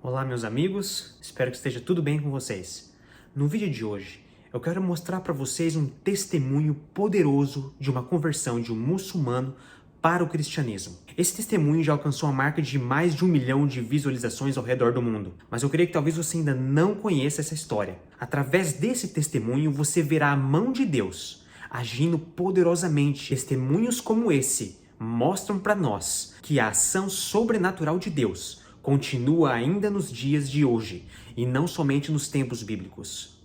Olá meus amigos, espero que esteja tudo bem com vocês. No vídeo de hoje, eu quero mostrar para vocês um testemunho poderoso de uma conversão de um muçulmano para o cristianismo. Esse testemunho já alcançou a marca de mais de 1 milhão de visualizações ao redor do mundo, mas eu creio que talvez você ainda não conheça essa história. Através desse testemunho, você verá a mão de Deus agindo poderosamente. Testemunhos como esse mostram para nós que a ação sobrenatural de Deus continua ainda nos dias de hoje e não somente nos tempos bíblicos.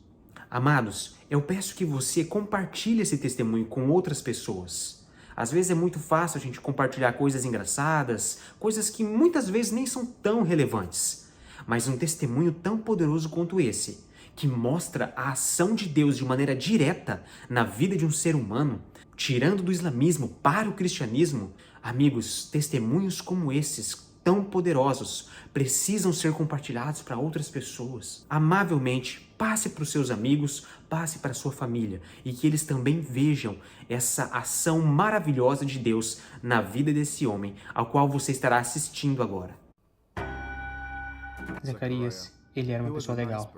Amados, eu peço que você compartilhe esse testemunho com outras pessoas. Às vezes é muito fácil a gente compartilhar coisas engraçadas, coisas que muitas vezes nem são tão relevantes. Mas um testemunho tão poderoso quanto esse, que mostra a ação de Deus de maneira direta na vida de um ser humano, tirando do islamismo para o cristianismo, amigos, testemunhos como esses tão poderosos precisam ser compartilhados para outras pessoas. Amavelmente, passe para os seus amigos, passe para a sua família e que eles também vejam essa ação maravilhosa de Deus na vida desse homem, ao qual você estará assistindo agora. Zacarias, ele era uma pessoa legal.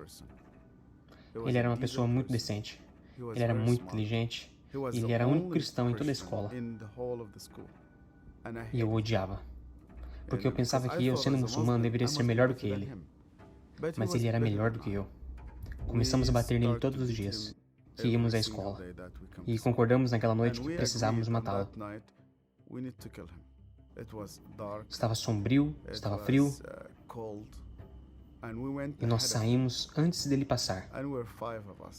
Ele era uma pessoa muito decente. Ele era muito inteligente. E ele era o único cristão em toda a escola. E eu o odiava. Porque eu pensava que eu, sendo muçulmano, deveria ser melhor do que ele. Mas ele era melhor do que eu. Começamos a bater nele todos os dias que íamos à escola. E concordamos naquela noite que precisávamos matá-lo. Estava sombrio, estava frio. E nós saímos antes dele passar.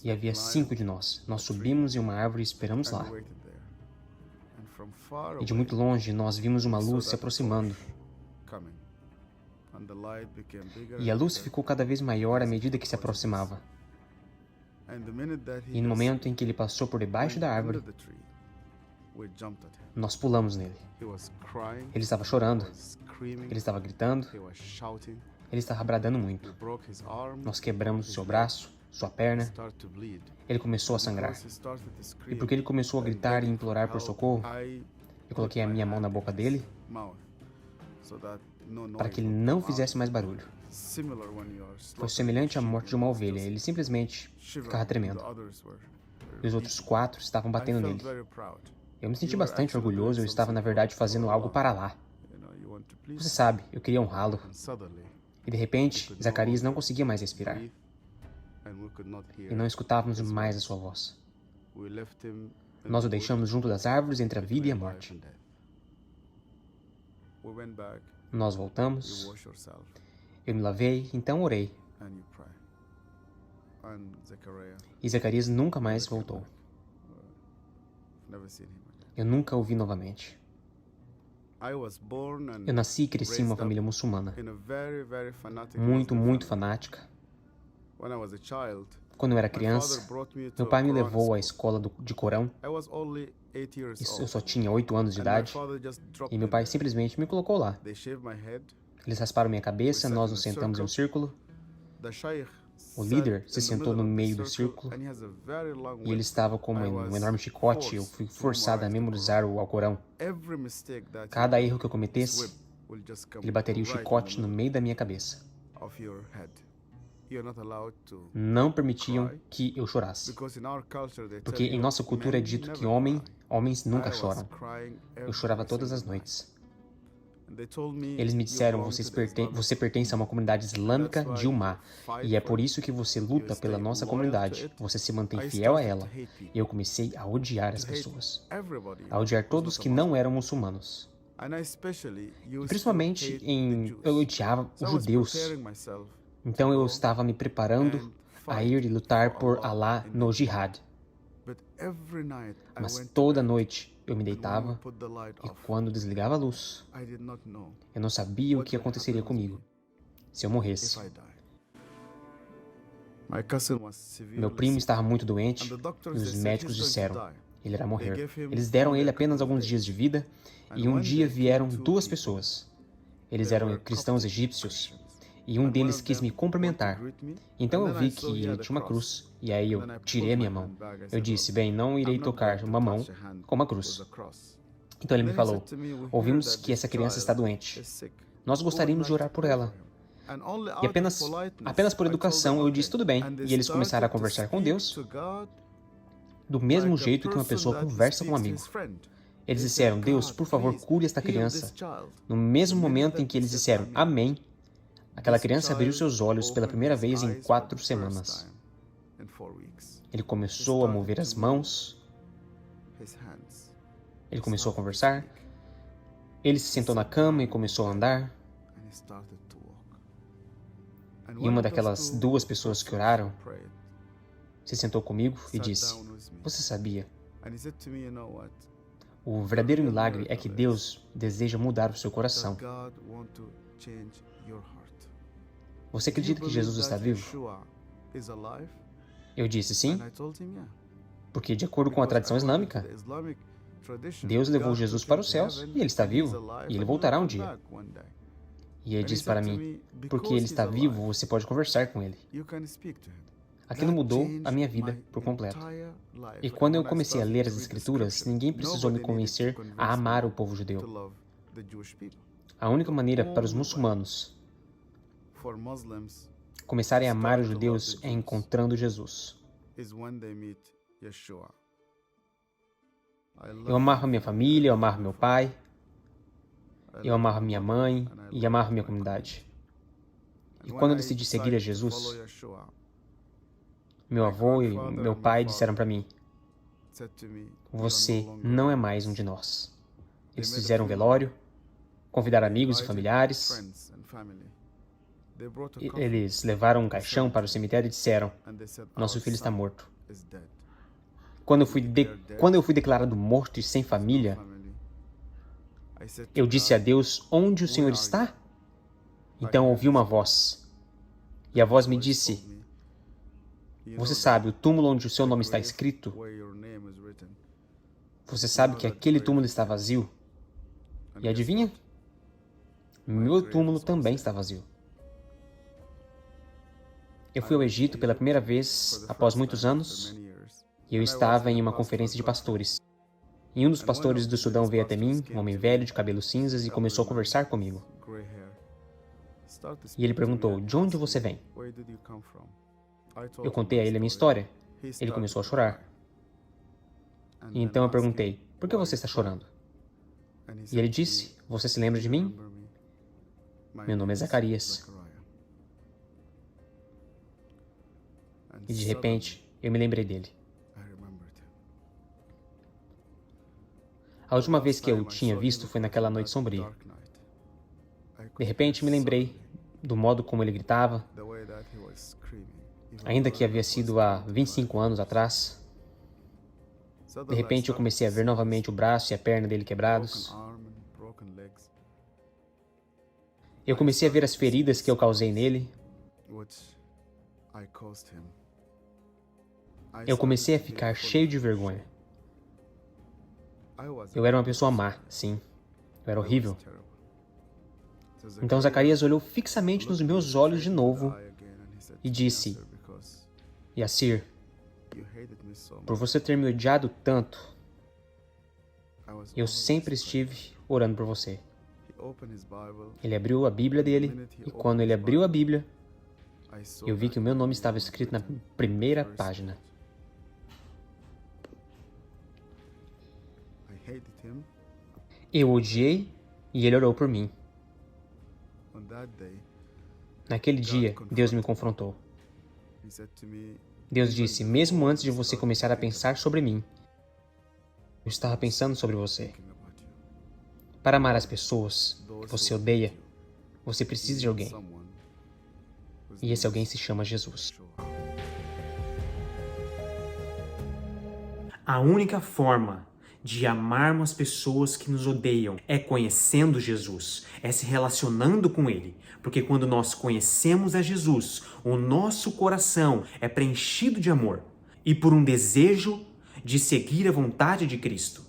E havia 5 de nós. Nós subimos em uma árvore e esperamos lá. E de muito longe nós vimos uma luz se aproximando. E a luz ficou cada vez maior à medida que se aproximava. E no momento em que ele passou por debaixo da árvore, nós pulamos nele. Ele estava chorando, ele estava gritando, ele estava bradando muito. Nós quebramos seu braço, sua perna. Ele começou a sangrar. E porque ele começou a gritar e implorar por socorro, eu coloquei a minha mão na boca dele para que ele não fizesse mais barulho. Foi semelhante à morte de uma ovelha. Ele simplesmente ficava tremendo. E os outros 4 estavam batendo nele. Eu me senti bastante orgulhoso. Eu estava, na verdade, fazendo algo para lá. Você sabe, eu queria honrá-lo. E de repente, Zacarias não conseguia mais respirar. E não escutávamos mais a sua voz. Nós o deixamos junto das árvores entre a vida e a morte. Nós voltamos. Eu me lavei, então orei. E Zacarias nunca mais voltou. Eu nunca o vi novamente. Eu nasci e cresci em uma família muçulmana. Muito fanática. Quando eu era criança, meu pai me levou à escola de Corão. Eu só tinha 8 anos de idade. E meu pai simplesmente me colocou lá. Eles rasparam minha cabeça, nós nos sentamos em um círculo. O líder se sentou no meio do círculo. E ele estava com um enorme chicote. Eu fui forçado a memorizar o Alcorão. Cada erro que eu cometesse, ele bateria o chicote no meio da minha cabeça. Não permitiam que eu chorasse. Porque em nossa cultura é dito que homens nunca choram. Eu chorava todas as noites. Eles me disseram, você pertence a uma comunidade islâmica de Ummah, e é por isso que você luta pela nossa comunidade. Você se mantém fiel a ela. E eu comecei a odiar as pessoas. A odiar todos que não eram muçulmanos. Principalmente eu odiava os judeus. Então eu estava me preparando a ir e lutar por Allah no jihad. Mas toda noite eu me deitava e quando desligava a luz, eu não sabia o que aconteceria comigo se eu morresse. Meu primo estava muito doente e os médicos disseram ele irá morrer. Eles deram a ele apenas alguns dias de vida e um dia vieram 2 pessoas. Eles eram cristãos egípcios. E um deles quis me cumprimentar. Então eu vi que ele tinha uma cruz. E aí eu tirei a minha mão. Eu disse, bem, não irei tocar uma mão com uma cruz. Então ele me falou, ouvimos que essa criança está doente. Nós gostaríamos de orar por ela. E apenas por educação eu disse tudo bem, e eles começaram a conversar com Deus do mesmo jeito que uma pessoa conversa com um amigo. Eles disseram, Deus, por favor, cure esta criança. No mesmo momento em que eles disseram amém, aquela criança abriu seus olhos pela primeira vez em 4 semanas. Ele começou a mover as mãos, ele começou a conversar, ele se sentou na cama e começou a andar. E uma daquelas 2 pessoas que oraram se sentou comigo e disse, você sabia? O verdadeiro milagre é que Deus deseja mudar o seu coração. Você acredita que Jesus está vivo? Eu disse sim, porque de acordo com a tradição islâmica, Deus levou Jesus para os céus e ele está vivo, e ele voltará um dia. E ele disse para mim, porque ele está vivo, você pode conversar com ele. Aquilo mudou a minha vida por completo. E quando eu comecei a ler as Escrituras, ninguém precisou me convencer a amar o povo judeu. A única maneira para os muçulmanos começarem a amar os judeus é encontrando Jesus. Eu amava minha família, eu amava meu pai, eu amava minha mãe e amava minha comunidade. E quando eu decidi seguir a Jesus, meu avô e meu pai disseram para mim, você não é mais um de nós. Eles fizeram um velório, convidaram amigos e familiares. Eles levaram um caixão para o cemitério e disseram, nosso filho está morto. Quando eu fui declarado morto e sem família, eu disse a Deus, onde o Senhor está? Então ouvi uma voz. E a voz me disse, você sabe, o túmulo onde o seu nome está escrito? Você sabe que aquele túmulo está vazio? E adivinha? Meu túmulo também está vazio. Eu fui ao Egito pela primeira vez após muitos anos e eu estava em uma conferência de pastores. E um dos pastores do Sudão veio até mim, um homem velho de cabelos cinzas, e começou a conversar comigo. E ele perguntou, de onde você vem? Eu contei a ele a minha história. Ele começou a chorar. E então eu perguntei, por que você está chorando? E ele disse, você se lembra de mim? Meu nome é Zacarias. E de repente, eu me lembrei dele. A última vez que eu o tinha visto foi naquela noite sombria. De repente, me lembrei do modo como ele gritava, ainda que havia sido há 25 anos atrás. De repente, eu comecei a ver novamente o braço e a perna dele quebrados. Eu comecei a ver as feridas que eu causei nele. Eu comecei a ficar cheio de vergonha. Eu era uma pessoa má, sim. Eu era horrível. Então Zacarias olhou fixamente nos meus olhos de novo e disse, Yassir, por você ter me odiado tanto, eu sempre estive orando por você. Ele abriu a Bíblia dele, e quando ele abriu a Bíblia, eu vi que o meu nome estava escrito na primeira página. Eu o odiei e ele orou por mim. Naquele dia, Deus me confrontou. Deus disse, mesmo antes de você começar a pensar sobre mim, eu estava pensando sobre você. Para amar as pessoas que você odeia, você precisa de alguém. E esse alguém se chama Jesus. A única forma de amarmos as pessoas que nos odeiam é conhecendo Jesus, é se relacionando com Ele. Porque quando nós conhecemos a Jesus, o nosso coração é preenchido de amor e por um desejo de seguir a vontade de Cristo,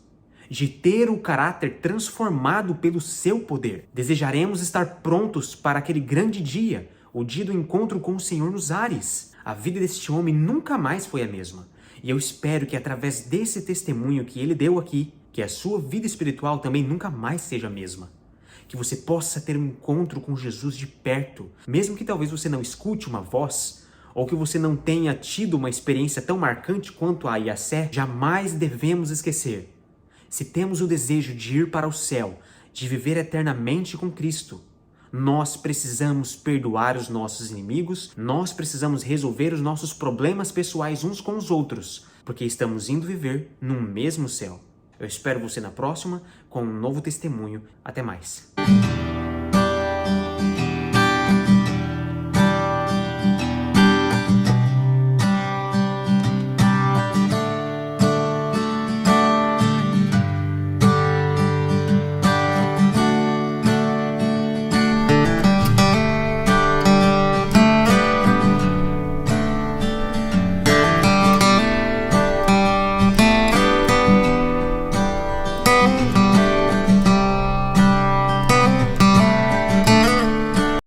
de ter o caráter transformado pelo seu poder. Desejaremos estar prontos para aquele grande dia, o dia do encontro com o Senhor nos ares. A vida deste homem nunca mais foi a mesma. E eu espero que através desse testemunho que ele deu aqui, que a sua vida espiritual também nunca mais seja a mesma. que você possa ter um encontro com Jesus de perto, mesmo que talvez você não escute uma voz, ou que você não tenha tido uma experiência tão marcante quanto a Iassé, jamais devemos esquecer. Se temos o desejo de ir para o céu, de viver eternamente com Cristo, nós precisamos perdoar os nossos inimigos, nós precisamos resolver os nossos problemas pessoais uns com os outros, porque estamos indo viver no mesmo céu. Eu espero você na próxima com um novo testemunho. Até mais.